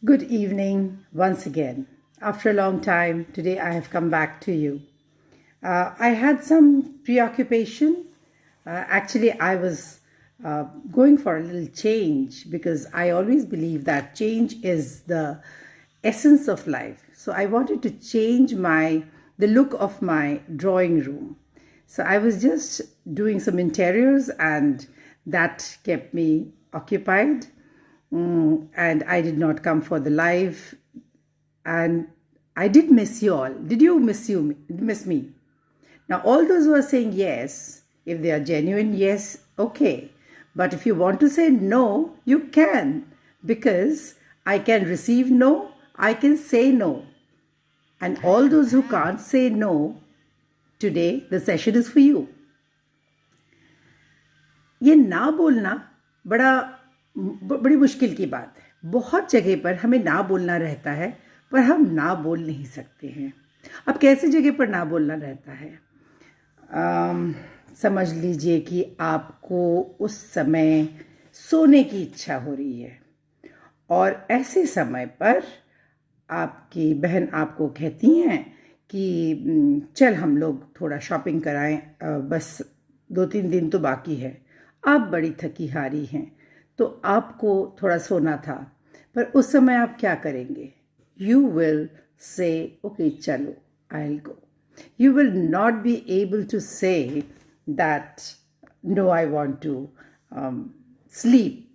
Good evening once again. After a long time, today I have come back to you. I had some preoccupation. Actually, I was going for a little change because I always believe that change is the essence of life. So I wanted to change the look of my drawing room. So I was just doing some interiors and that kept me occupied. And I did not come for the live. And I did miss you all. Did you miss me? Now, all those who are saying yes, if they are genuine, yes, okay. But if you want to say no, you can, because I can receive no, I can say no. And all those who can't say no, today the session is for you. ये ना बोलना बड़ी मुश्किल की बात है. बहुत जगह पर हमें ना बोलना रहता है, पर हम ना बोल नहीं सकते हैं. अब कैसी जगह पर ना बोलना रहता है? समझ लीजिए कि आपको उस समय सोने की इच्छा हो रही है और ऐसे समय पर आपकी बहन आपको कहती हैं कि चल हम लोग थोड़ा शॉपिंग कराएं, बस 2-3 दिन तो बाकी है. आप बड़ी थकी हारी हैं तो आपको थोड़ा सोना था, पर उस समय आप क्या करेंगे? यू विल से ओके चलो I will go. You will not be able to say that, no, I want to sleep.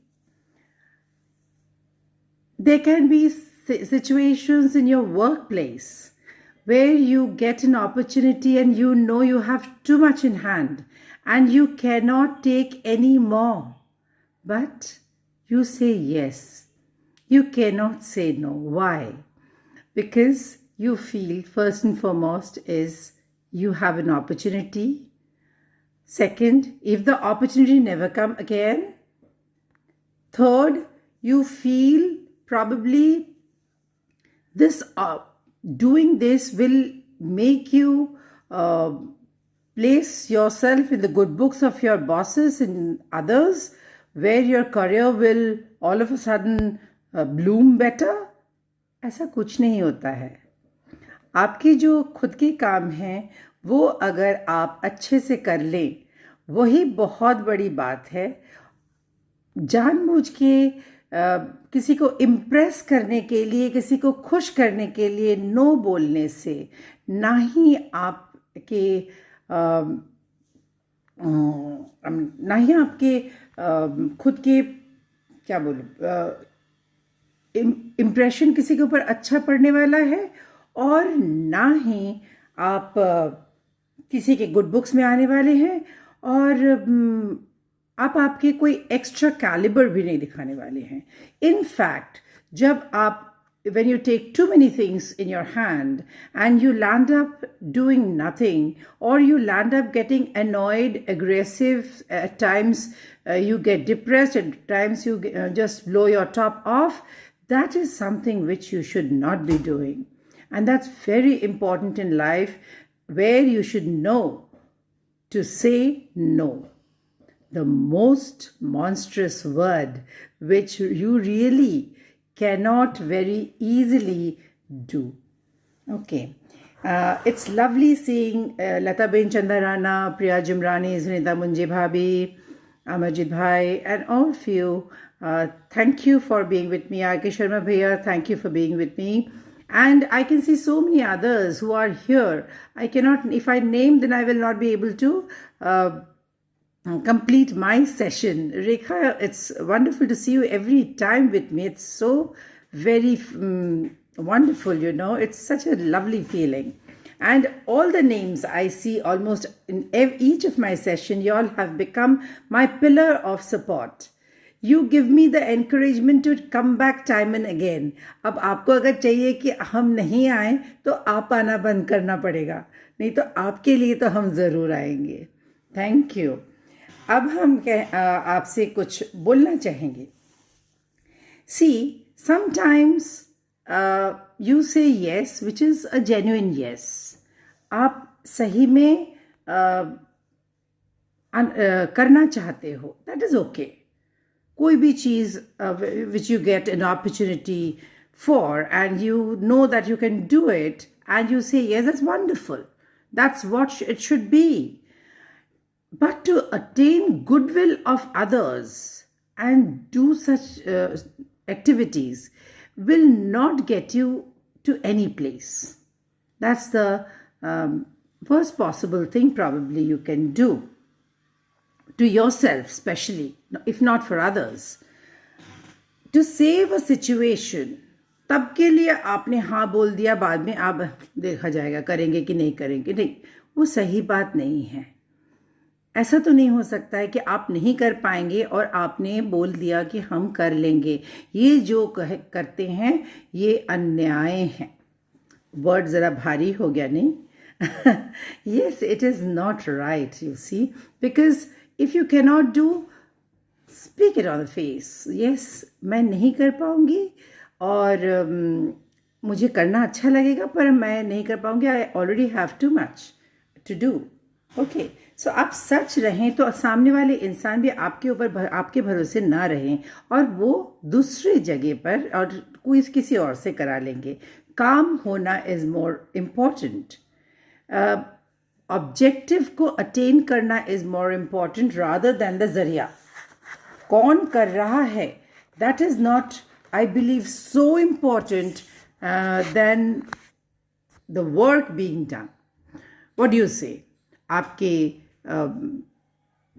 There can be situations in your workplace where you get an opportunity and you know you have too much in hand and you cannot take any more. But you say yes. You cannot say no. Why? Because you feel, first and foremost, is you have an opportunity. Second, if the opportunity never come again. Third, you feel probably this doing this will make you place yourself in the good books of your bosses and others, where your career will all of a sudden bloom better. ऐसा कुछ नहीं होता है. आपकी जो खुद के काम हैं वो अगर आप अच्छे से कर लें, वही बहुत बड़ी बात है. जानबूझ के किसी को इम्प्रेस करने के लिए, किसी को खुश करने के लिए नो बोलने से ना ही आपके खुद के क्या बोलूं इम्प्रेशन किसी के ऊपर अच्छा पड़ने वाला है, और ना ही आप किसी के गुड बुक्स में आने वाले हैं, और आप आपके कोई एक्स्ट्रा कैलिबर भी नहीं दिखाने वाले हैं. इन फैक्ट, जब आप when you take too many things in your hand and you land up doing nothing, or you land up getting annoyed, aggressive, at times you get depressed, at times you just blow your top off, that is something which you should not be doing. And that's very important in life, where you should know to say no. The most monstrous word which you really cannot very easily do. Okay. It's lovely seeing Lata Ben Chandarana, Priya Jimrani, Zunita Munje Bhabi, Amarjit Bhai, and all of you. Thank you for being with me. R.K. Sharma Bhaiya, thank you for being with me. And I can see so many others who are here. I cannot, if I name, then I will not be able to complete my session. Rekha, it's wonderful to see you every time with me. It's so very wonderful, you know. It's such a lovely feeling. And all the names I see almost in each of my session, you all have become my pillar of support. You give me the encouragement to come back time and again. अब आपको अगर चाहिए कि हम नहीं आए तो आप आना बंद करना पड़ेगा, नहीं तो आपके लिए तो हम ज़रूर आएंगे. Thank you. अब हम आपसे कुछ बोलना चाहेंगे. See, sometimes you say yes, which is a genuine yes. आप सही में करना चाहते हो, that is okay. कोई भी चीज़ which you get an opportunity for and you know that you can do it and you say, yes, that's wonderful. That's what it should be. But to attain goodwill of others and do such activities will not get you to any place. That's the worst possible thing probably you can do to yourself, especially, if not for others. To save a situation, तब के लिए आपने हाँ बोल दिया, बाद में आप देखा जाएगा करेंगे कि नहीं करेंगे, नहीं, वो सही बात नहीं है. ऐसा तो नहीं हो सकता है कि आप नहीं कर पाएंगे और आपने बोल दिया कि हम कर लेंगे. ये जो करते हैं ये अन्याय है. वर्ड ज़रा भारी हो गया नहीं? Yes, it is not right, you see, because if you cannot do, speak it on the face. Yes, मैं नहीं कर पाऊंगी और मुझे करना अच्छा लगेगा पर मैं नहीं कर पाऊंगी. I already have too much to do. Okay, so आप सच रहें तो सामने वाले इंसान भी आपके ऊपर आपके भरोसे ना रहें और वो दूसरी जगह पर और कोई किसी और से करा लेंगे. काम होना इज मोर इम्पॉर्टेंट. ऑब्जेक्टिव को अटेन करना is more important rather than the जरिया. कौन कर रहा है, that is not, I believe, so important than the work being done. What do you से? आपके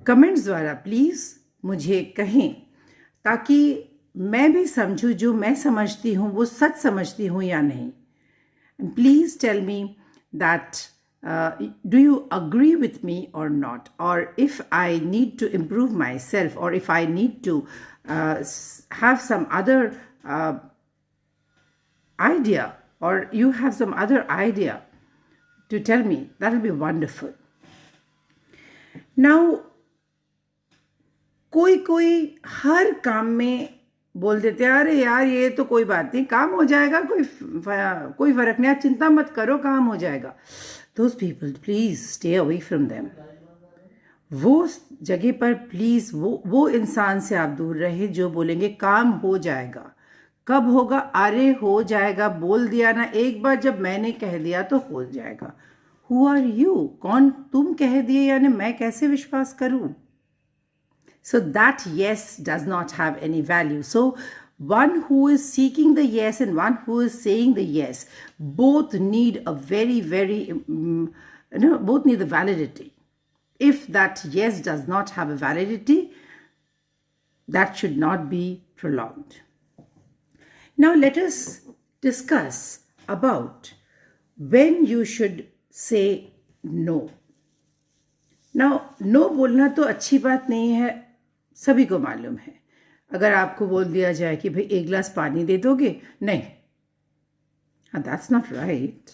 कमेंट्स द्वारा प्लीज़ मुझे कहें ताकि मैं भी समझूं जो मैं समझती हूँ वो सच समझती हूँ या नहीं. Please tell me that do you agree with me or not, or if I need to improve myself, or if I need to have some other idea, or you have some other idea to tell me, that will be wonderful. Now, कोई हर काम में बोल देते हैं, अरे यार ये तो कोई बात नहीं, काम हो जाएगा, कोई फर्क नहीं, आप चिंता मत करो, काम हो जाएगा. Those people, please stay away from them. वो जगह पर प्लीज़ वो इंसान से आप दूर रहे जो बोलेंगे काम हो जाएगा. कब होगा? अरे हो जाएगा, बोल दिया ना एक बार, जब मैंने कह दिया तो हो जाएगा. Who are you? कौन तुम कह दिए, यानी मैं कैसे विश्वास करूं? So that yes does not have any value. So one who is seeking the yes and one who is saying the yes, both need a very, both need the validity. If that yes does not have a validity, that should not be prolonged. Now let us discuss about when you should say no. Now, no बोलना तो अच्छी बात नहीं है, सभी को मालूम है. अगर आपको बोल दिया जाए कि भाई एक गिलास पानी दे दोगे, नहीं, दैट्स नॉट राइट.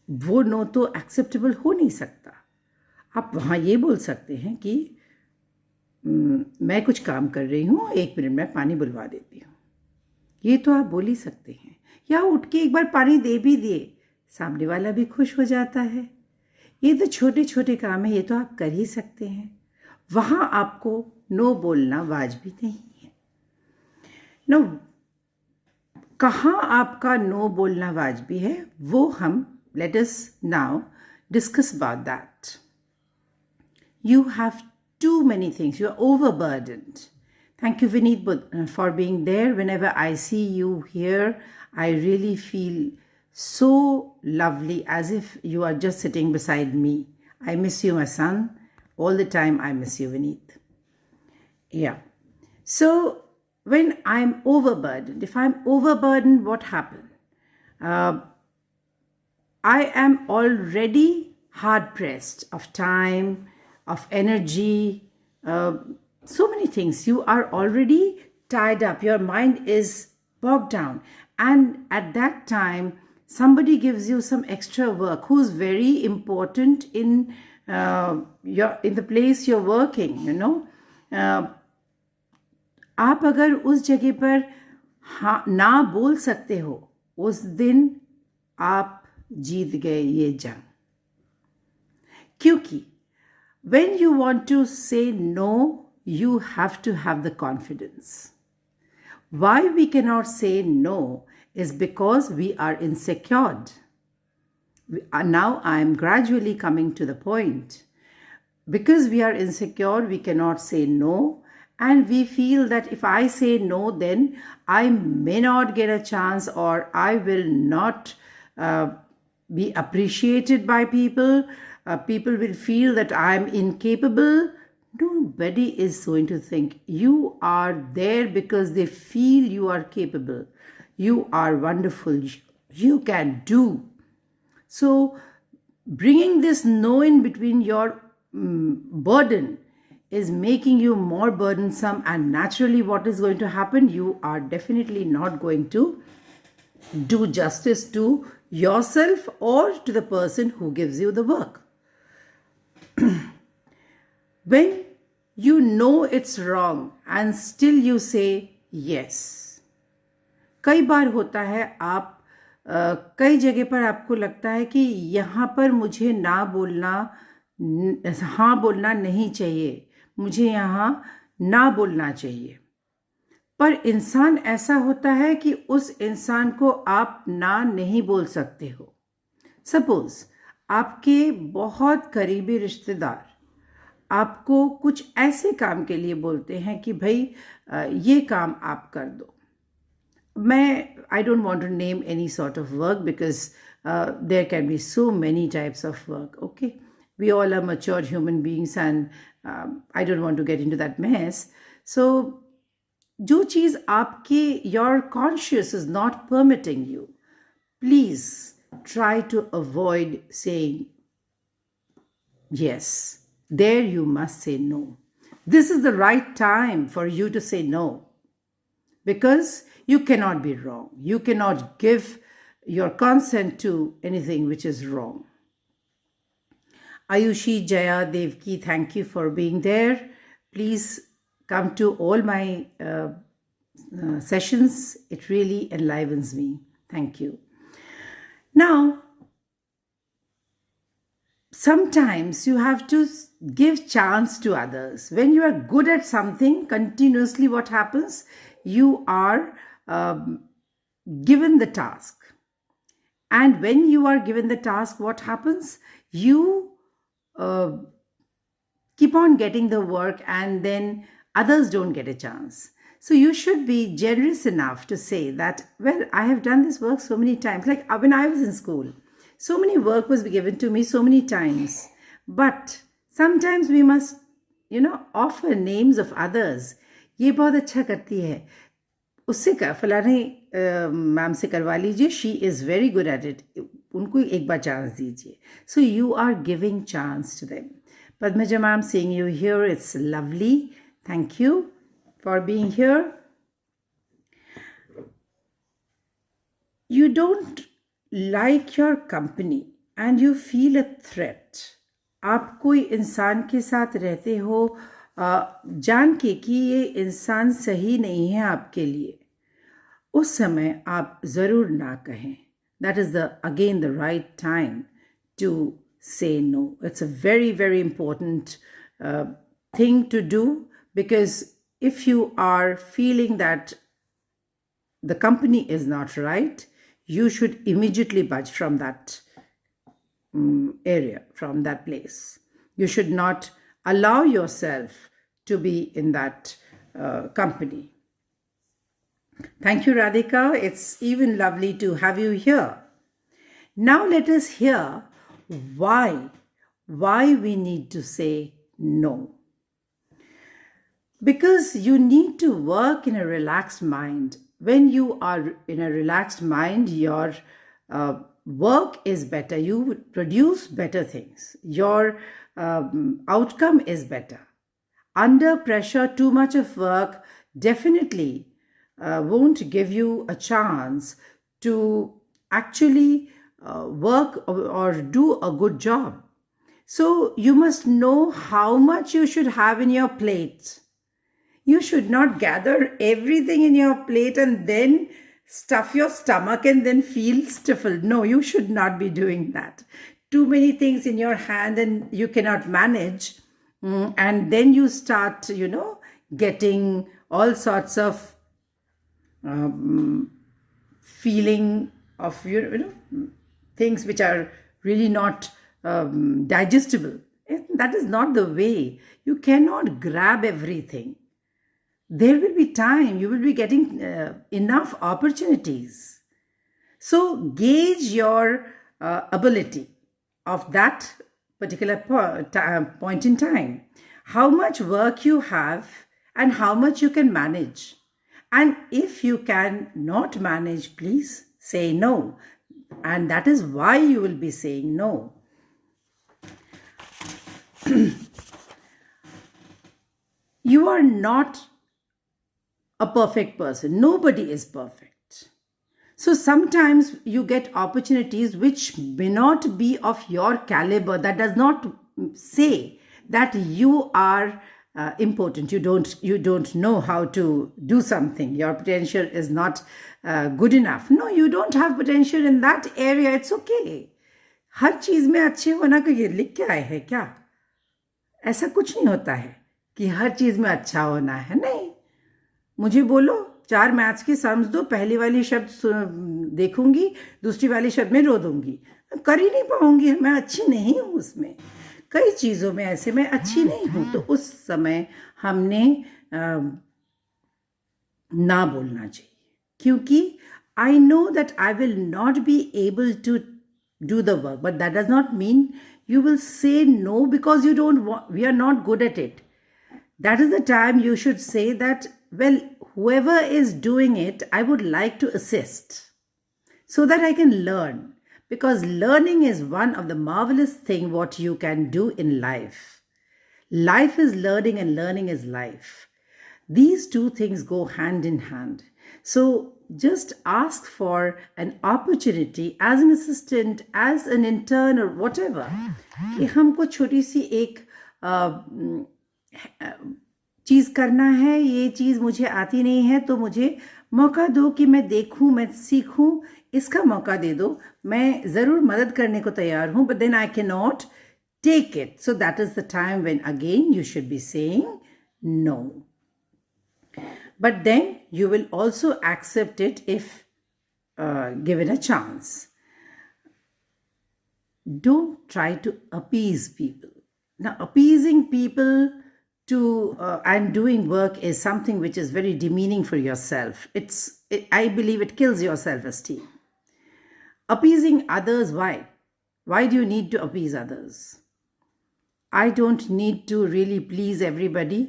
वो नो तो एक्सेप्टेबल हो नहीं सकता. आप वहाँ ये बोल सकते हैं कि मैं कुछ काम कर रही हूँ, 1 मिनट में पानी बुलवा देती हूँ. ये तो आप बोल ही सकते हैं. या उठ के एक बार पानी दे भी दिए, सामने वाला भी खुश हो जाता है. ये तो छोटे छोटे काम है, ये तो आप कर ही सकते हैं. वहाँ आपको नो बोलना वाजिब नहीं है. नो, कहाँ आपका नो बोलना वाजिब है वो हम let us now discuss about that. You have too many things. You are overburdened. Thank you, Vineet, for being there. Whenever I see you here, I really feel so lovely, as if you are just sitting beside me. I miss you, my son. All the time I miss you, Vineet. Yeah. So when I'm overburdened, if I'm overburdened, what happened? I am already hard pressed of time, of energy, so many things. You are already tied up. Your mind is bogged down. And at that time, somebody gives you some extra work who's very important in the place you're working, you know. आप अगर उस जगह पर हाँ ना बोल सकते हो, उस दिन आप जीत गए ये जंग. क्योंकि when you want to say no, you have to have the confidence. Why we cannot say no is because we are insecure. Now I am gradually coming to the point. Because we are insecure, we cannot say no. And we feel that if I say no, then I may not get a chance, or I will not be appreciated by people. People will feel that I am incapable. Nobody is going to think. You are there because they feel you are capable. You are wonderful. You can do. So, bringing this no in between your burden is making you more burdensome, and naturally, what is going to happen? You are definitely not going to do justice to yourself or to the person who gives you the work. When you know it's wrong and still you say yes. कई बार होता है आप कई जगह पर आपको लगता है कि यहाँ पर मुझे हाँ बोलना नहीं चाहिए, मुझे यहाँ ना बोलना चाहिए। पर इंसान ऐसा होता है कि उस इंसान को आप ना नहीं बोल सकते हो। सपोज आपके बहुत करीबी रिश्तेदार आपको कुछ ऐसे काम के लिए बोलते हैं कि भाई ये काम आप कर दो। I don't want to name any sort of work because there can be so many types of work. Okay, we all are mature human beings, and I don't want to get into that mess. So, जो चीज आपके your conscience is not permitting you, please try to avoid saying yes. There you must say no. This is the right time for you to say no, because you cannot be wrong. You cannot give your consent to anything which is wrong. Ayushi, Jaya, Devki, thank you for being there. Please come to all my sessions. It really enlivens me. Thank you. Now, sometimes you have to give chance to others. When you are good at something, continuously what happens? You are given the task. And when you are given the task, what happens? You keep on getting the work, and then others don't get a chance. So you should be generous enough to say that, well, I have done this work so many times. Like when I was in school, so many work was given to me so many times. But sometimes we must, offer names of others. ये बहुत अच्छा करती है, उससे फलाने ma'am से करवा लीजिए, she is very good at it, उनको एक बार चांस दीजिए. So you are giving chance to them. Padmaja ma'am, seeing you here, it's lovely. Thank you for being here. You don't like your company and you feel a threat. आप कोई इंसान के साथ रहते हो जान के कि ये इंसान सही नहीं है आपके लिए, उस समय आप ज़रूर ना कहें. That is again the right time to say no. It's a very, very important thing to do, because if you are feeling that the company is not right, you should immediately budge from that area, from that place. You should not allow yourself to be in that company. Thank you, Radhika. It's even lovely to have you here. Now let us hear why we need to say no. Because you need to work in a relaxed mind. When you are in a relaxed mind, your work is better. You produce better things. Your outcome is better. Under pressure, too much of work definitely won't give you a chance to actually work or do a good job. So you must know how much you should have in your plate. You should not gather everything in your plate and then stuff your stomach and then feel stifled. No, you should not be doing that. Too many things in your hand and you cannot manage. And then you start, getting all sorts of feeling of things which are really not digestible. That is not the way. You cannot grab everything. There will be time, you will be getting enough opportunities. So gauge your ability of that particular point in time, how much work you have and how much you can manage. And if you can not manage, please say no. And that is why you will be saying no. You are not a perfect person. Nobody is perfect. So sometimes you get opportunities which may not be of your caliber. That does not say that you are important. You don't know how to do something. Your potential is not good enough. No, you don't have potential in that area. It's okay. हर चीज में अच्छे होना को ये लिख के आए हैं क्या? ऐसा कुछ नहीं होता है कि हर चीज में अच्छा होना है. नहीं, मुझे बोलो 4 मैथ्स की सम्स दो, पहली वाली शब्द देखूंगी, दूसरी वाली शब्द में रो दूंगी. कर ही नहीं पाऊंगी, मैं अच्छी नहीं हूं उसमें. कई चीज़ों में ऐसे मैं अच्छी नहीं हूं. तो उस समय हमने ना बोलना चाहिए, क्योंकि I know that I will not be able to do the work, but that does not mean you will say no because you don't want, we are not good at it. That is the time you should say that, well, whoever is doing it, I would like to assist so that I can learn, because learning is one of the marvelous thing what you can do in life. Life is learning and learning is life. These two things go hand in hand. So just ask for an opportunity as an assistant, as an intern or whatever, कि हमको छोटी सी एक चीज़ करना है, ये चीज़ मुझे आती नहीं है, तो मुझे मौका दो कि मैं देखूं, मैं सीखूं, इसका मौका दे दो. मैं ज़रूर मदद करने को तैयार हूं, but then I cannot take it. So that is the time when again you should be saying no. But then you will also accept it if given a chance. Don't try to appease people. Now, appeasing people and doing work is something which is very demeaning for yourself. I believe it kills your self-esteem. Appeasing others, why? Why do you need to appease others? I don't need to really please everybody.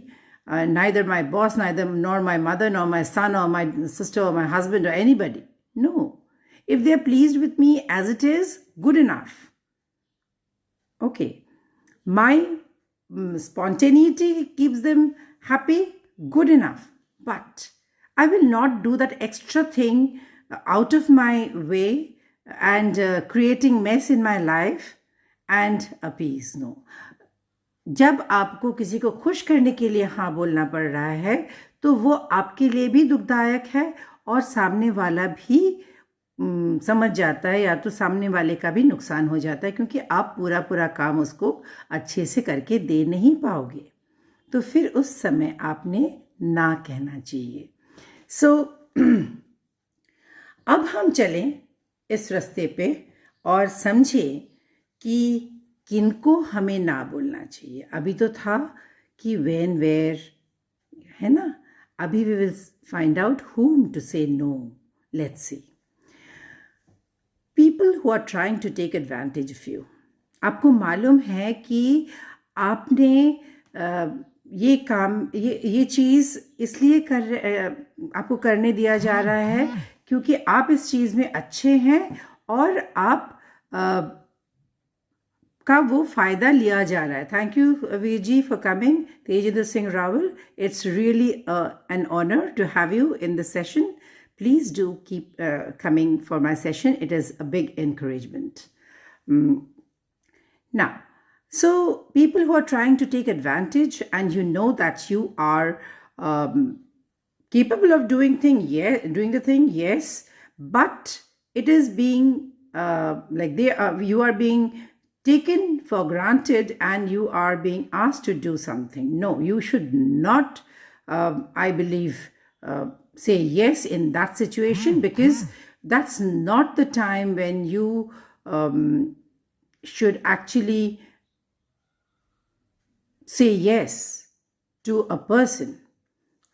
Neither my boss, nor my mother, nor my son, or my sister, or my husband, or anybody. No. If they're pleased with me as it is, good enough. Okay. My spontaneity keeps them happy, good enough. But I will not do that extra thing out of my way and creating mess in my life and appease. No. जब आपको किसी को खुश करने के लिए हाँ बोलना पड़ रहा है, तो वो आपके लिए भी दुखदायक है और सामने वाला भी समझ जाता है, या तो सामने वाले का भी नुकसान हो जाता है, क्योंकि आप पूरा काम उसको अच्छे से करके दे नहीं पाओगे. तो फिर उस समय आपने ना कहना चाहिए. सो अब हम चलें इस रास्ते पे और समझें कि किनको हमें ना बोलना चाहिए. अभी तो था कि when, where, है ना. अभी we will find out whom to say no. Let's see. People who are trying to take advantage of you. आपको मालूम है कि आपने ये काम, ये चीज़ इसलिए आपको करने दिया जा रहा है क्योंकि आप इस चीज़ में अच्छे हैं और आप का वो फ़ायदा लिया जा रहा है. Thank you Veer ji for coming. Tejinder Singh Rawal, it's really an honor to have you in the session. Please do keep coming for my session. It is a big encouragement. Now, so people who are trying to take advantage and you know that you are capable of doing the thing, yes, but it is being you are being taken for granted and you are being asked to do something. No, you should not, I believe, say yes in that situation, because that's not the time when you should actually say yes to a person.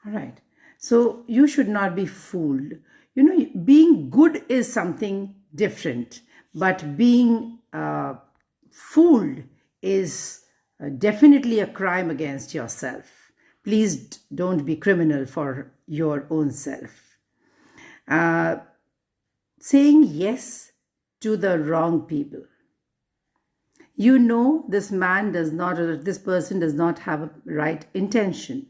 All right. So you should not be fooled. You know, being good is something different, but being fooled is definitely a crime against yourself. Please don't be criminal for your own self. Saying yes to the wrong people. You know this man does not, or this person does not have a right intention,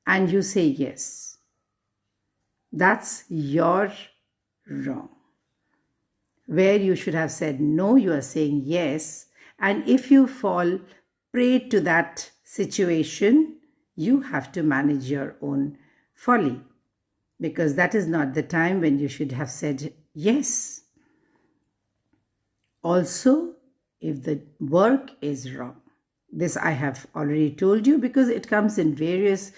and you say yes. That's your wrong. Where you should have said no, you are saying yes. And if you fall prey to that situation, you have to manage your own folly, because that is not the time when you should have said yes. Also, if the work is wrong, this I have already told you, because it comes in various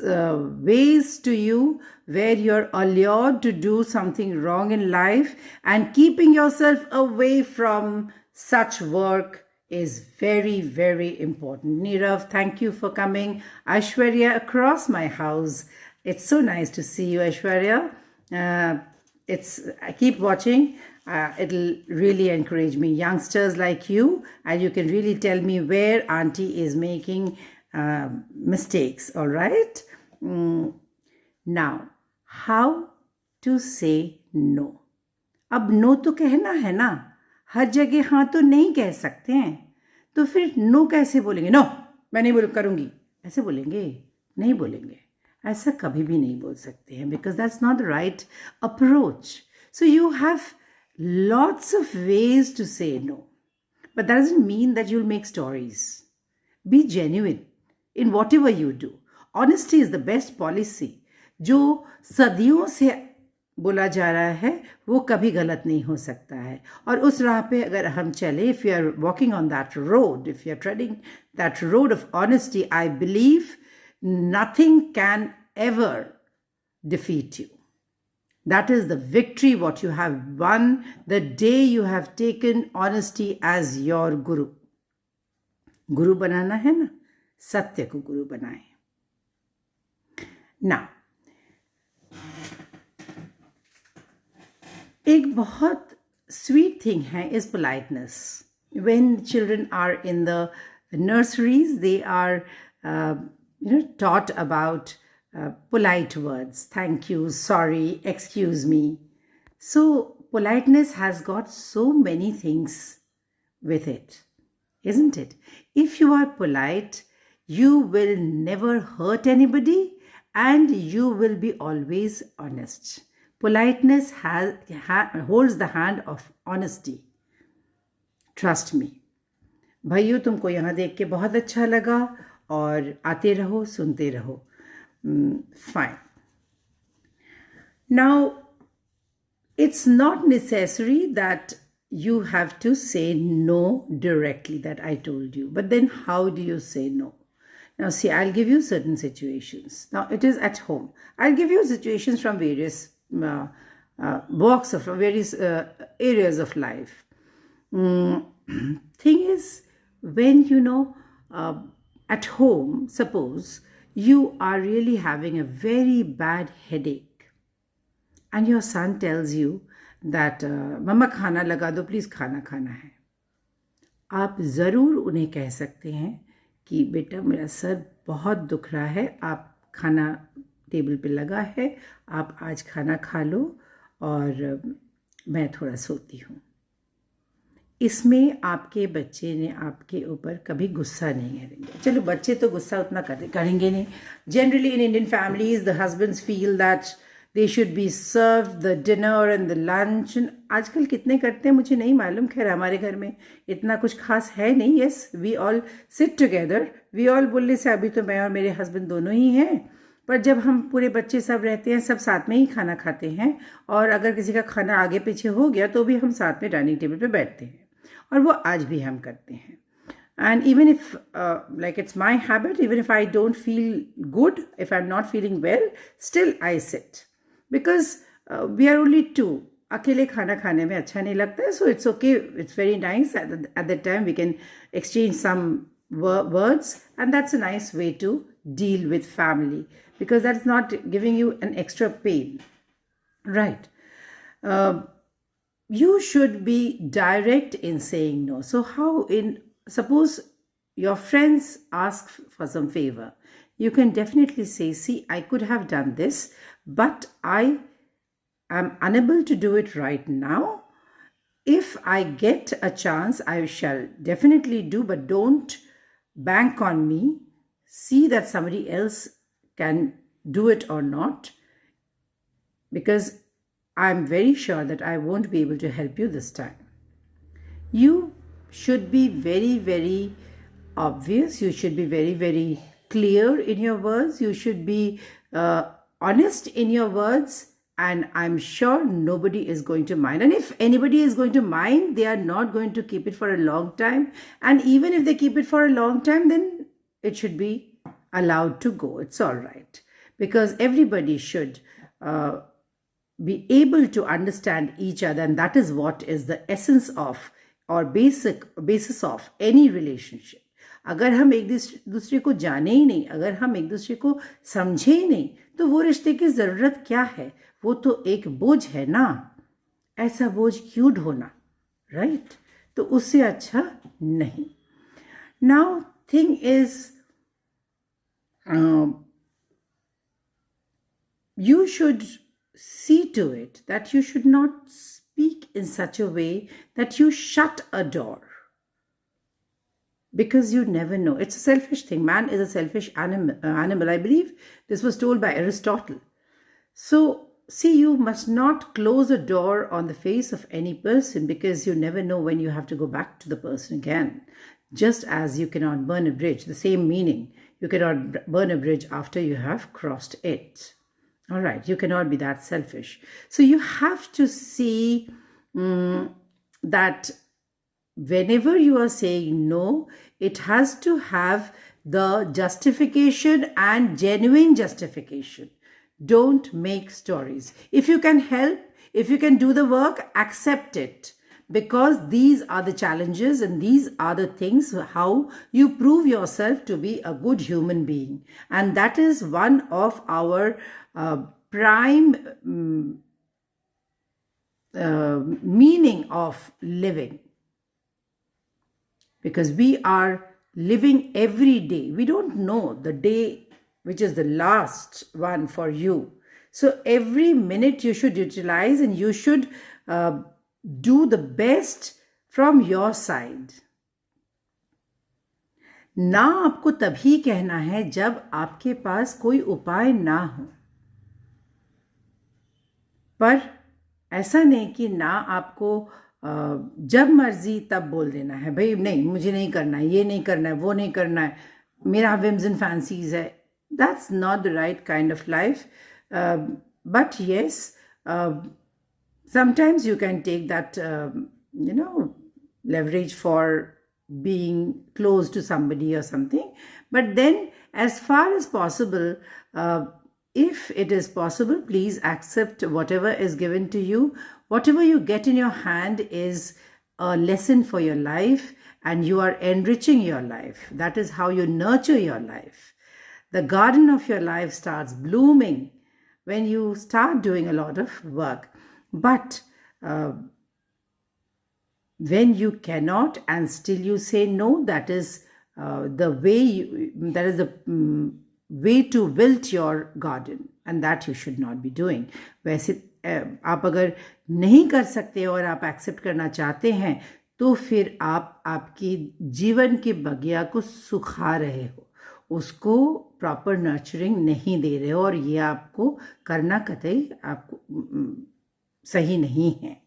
ways to you, where you're allured to do something wrong in life, and keeping yourself away from such work is very, very important. Nirav, thank you for coming. Aishwarya across my house. It's so nice to see you, Aishwarya. I keep watching. It'll really encourage me. Youngsters like you, and you can really tell me where auntie is making mistakes, all right? Now, how to say no? अब no तो कहना है ना, हर जगह हाँ तो नहीं कह सकते हैं, तो फिर नो कैसे बोलेंगे? नो, मैं नहीं करूँगी, ऐसे बोलेंगे? नहीं बोलेंगे, ऐसा कभी भी नहीं बोल सकते हैं, because that's not the right approach. So you have lots of ways to say no, but that doesn't mean that you'll make stories. Be genuine in whatever you do. Honesty is the best policy. जो सदियों से बोला जा रहा है वो कभी गलत नहीं हो सकता है, और उस राह पे अगर हम चले, if you are walking on that road, if you are treading that road of honesty, I believe nothing can ever defeat you. That is the victory what you have won the day you have taken honesty as your guru. गुरु बनाना है ना, सत्य को गुरु बनाए. Now, एक बहुत sweet thing है is politeness. When children are in the nurseries, they are taught about polite words. Thank you, sorry, excuse me. So politeness has got so many things with it, isn't it? If you are polite, you will never hurt anybody, and you will be always honest. Politeness holds the hand of honesty. Trust me. भाइयों, तुमको यहाँ देख के बहुत अच्छा लगा, और आते रहो, सुनते रहो. Fine. Now, it's not necessary that you have to say no directly, that I told you. But then how do you say no? Now, see, I'll give you certain situations. Now, it is at home. I'll give you situations from various walks of various areas of life. Thing is, when, at home, suppose you are really having a very bad headache, and your son tells you that मम्मा खाना लगा दो, please खाना खाना है. आप ज़रूर उन्हें कह सकते हैं कि बेटा मेरा सर बहुत दुख रहा है, आप खाना टेबल पे लगा है, आप आज खाना खा लो और मैं थोड़ा सोती हूँ. इसमें आपके बच्चे ने आपके ऊपर कभी गुस्सा नहीं करेंगे. चलो, बच्चे तो गुस्सा उतना करेंगे नहीं. Generally in Indian families the husbands feel that they should be serve the dinner and the lunch. आजकल कितने करते हैं मुझे नहीं मालूम. खैर, हमारे घर में इतना कुछ खास है नहीं. Yes, we all sit together. We all बोलने से अभी तो मैं और मेरे हस्बैंड दोनों ही हैं, पर जब हम पूरे बच्चे सब रहते हैं, सब साथ में ही खाना खाते हैं, और अगर किसी का खाना आगे पीछे हो गया तो भी हम साथ में डाइनिंग टेबल पे बैठते हैं, और वो आज भी हम करते हैं. And even if like it's my habit, even if I don't feel good, if I'm not feeling well, still I sit, because we are only two. अकेले खाना खाने में अच्छा नहीं लगता है, so it's okay, it's very nice at that time we can exchange some words, and that's a nice way to deal with family, because that's not giving you an extra pain, right? uh, you should be direct in saying no. So how, in suppose your friends ask for some favor, you can definitely say, see, I could have done this, but I am unable to do it right now. If I get a chance, I shall definitely do, but don't bank on me. See that somebody else can do it or not, because I'm very sure that I won't be able to help you this time. You should be very, very obvious. You should be very, very clear in your words. You should be honest in your words. And I'm sure nobody is going to mind. And if anybody is going to mind, they are not going to keep it for a long time. And even if they keep it for a long time, then it should be allowed to go. It's all right. Because everybody should be able to understand each other, and that is what is the essence of or basis of any relationship. अगर हम एक दूसरे को जाने ही नहीं, अगर हम एक दूसरे को समझे ही नहीं, तो वो रिश्ते की ज़रूरत क्या है? वो तो एक बोझ है ना, ऐसा बोझ क्यों ढोना, राइट? तो उससे अच्छा नहीं. Now thing is, you should see to it that you should not speak in such a way that you shut a door, because you never know. It's a selfish thing. Man is a selfish animal. I believe this was told by Aristotle. So, see, you must not close a door on the face of any person, because you never know when you have to go back to the person again. Just as you cannot burn a bridge, the same meaning. You cannot burn a bridge after you have crossed it. All right, you cannot be that selfish. So you have to see that whenever you are saying no, it has to have the justification and genuine justification. Don't make stories. If you can help, if you can do the work, accept it. Because these are the challenges and these are the things how you prove yourself to be a good human being. And that is one of our prime meaning of living. Because we are living every day. We don't know the day which is the last one for you. So every minute you should utilize, and you should do the best from your side. ना आपको तभी कहना है जब आपके पास कोई उपाय ना हो, पर ऐसा नहीं कि ना आपको जब मर्जी तब बोल देना है, भाई नहीं मुझे नहीं करना है, ये नहीं करना है, वो नहीं करना है, मेरा whims and fancies है. That's not the right kind of life. But yes, sometimes you can take that leverage for being close to somebody or something. But then, as far as possible, if it is possible, please accept whatever is given to you. Whatever you get in your hand is a lesson for your life, and you are enriching your life. That is how you nurture your life. The garden of your life starts blooming when you start doing a lot of work. But when you cannot and still you say no, that is the way to wilt your garden, and that you should not be doing. वैसे आप अगर नहीं कर सकते और आप accept करना चाहते हैं, तो फिर आप आपकी जीवन के बगिया को सुखा रहे हो, उसको प्रॉपर नर्चरिंग नहीं दे रहे हो, और ये आपको करना कतई आपको सही नहीं है.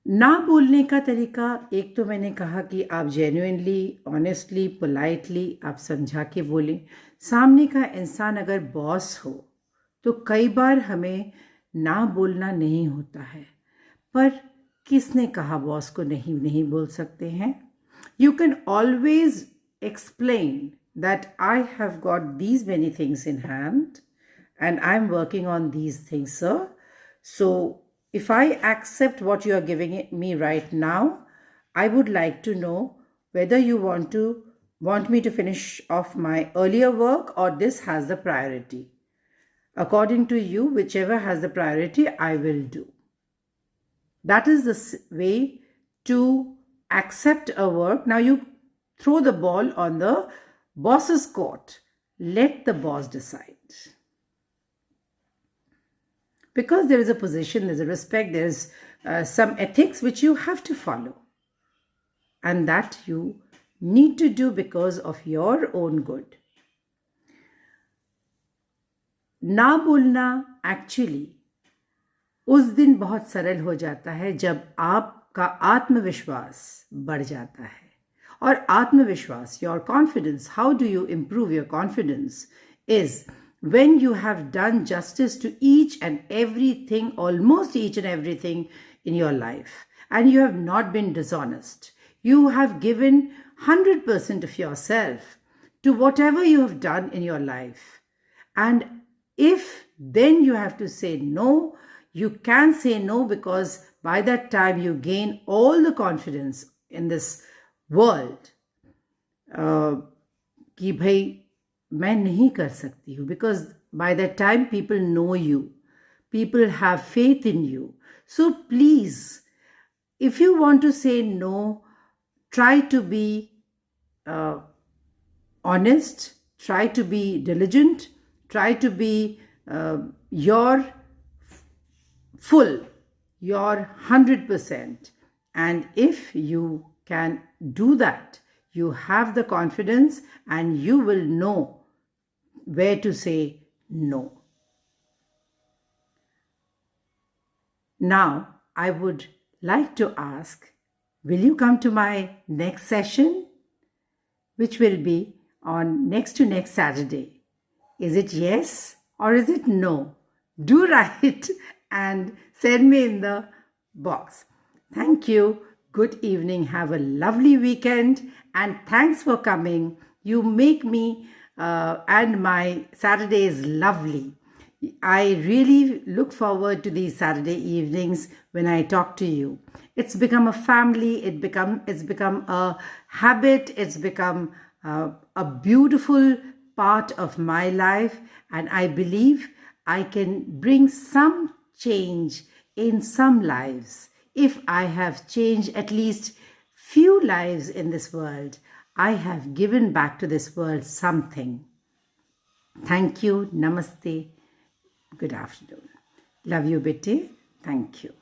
ना बोलने का तरीका, एक तो मैंने कहा कि आप जेन्युइनली, ऑनेस्टली, पोलाइटली आप समझा के बोलें. सामने का इंसान अगर बॉस हो तो कई बार हमें ना बोलना नहीं होता है, पर किसने कहा बॉस को नहीं बोल सकते हैं? You can always explain that I have got these many things in hand and I'm working on these things, sir. So if I accept what you are giving me right now, I would like to know whether you want me to finish off my earlier work or this has the priority. According to you, whichever has the priority, I will do. That is the way to accept a work. Now you throw the ball on the boss's court. Let the boss decide. Because there is a position, there's a respect, there's some ethics which you have to follow. And that you need to do because of your own good. ना बोलना actually उस दिन बहुत सरल हो जाता है जब आपका आत्मविश्वास बढ़ जाता है. और आत्मविश्वास, your confidence, how do you improve your confidence is when you have done justice to each and everything, almost each and everything in your life, and you have not been dishonest. You have given 100% of yourself to whatever you have done in your life. And if then you have to say no, you can say no, because by that time you gain all the confidence in this world कि भाई मैं नहीं कर सकती हूँ, because by that time people know you, people have faith in you. So please, if you want to say no, try to be honest, try to be diligent, try to be your full, your 100%. And if you can do that, you have the confidence and you will know where to say no. Now, I would like to ask, will you come to my next session, which will be on next to next Saturday? Is it yes or is it no? Do write and send me in the box. Thank you. Good evening. Have a lovely weekend and thanks for coming. You make me and my Saturdays lovely. I really look forward to these Saturday evenings when I talk to you. It's become a family. It's become a habit. It's become a beautiful part of my life, and I believe I can bring some change in some lives. If I have changed at least few lives in this world, I have given back to this world something. Thank you. Namaste. Good afternoon. Love you, Betty. Thank you.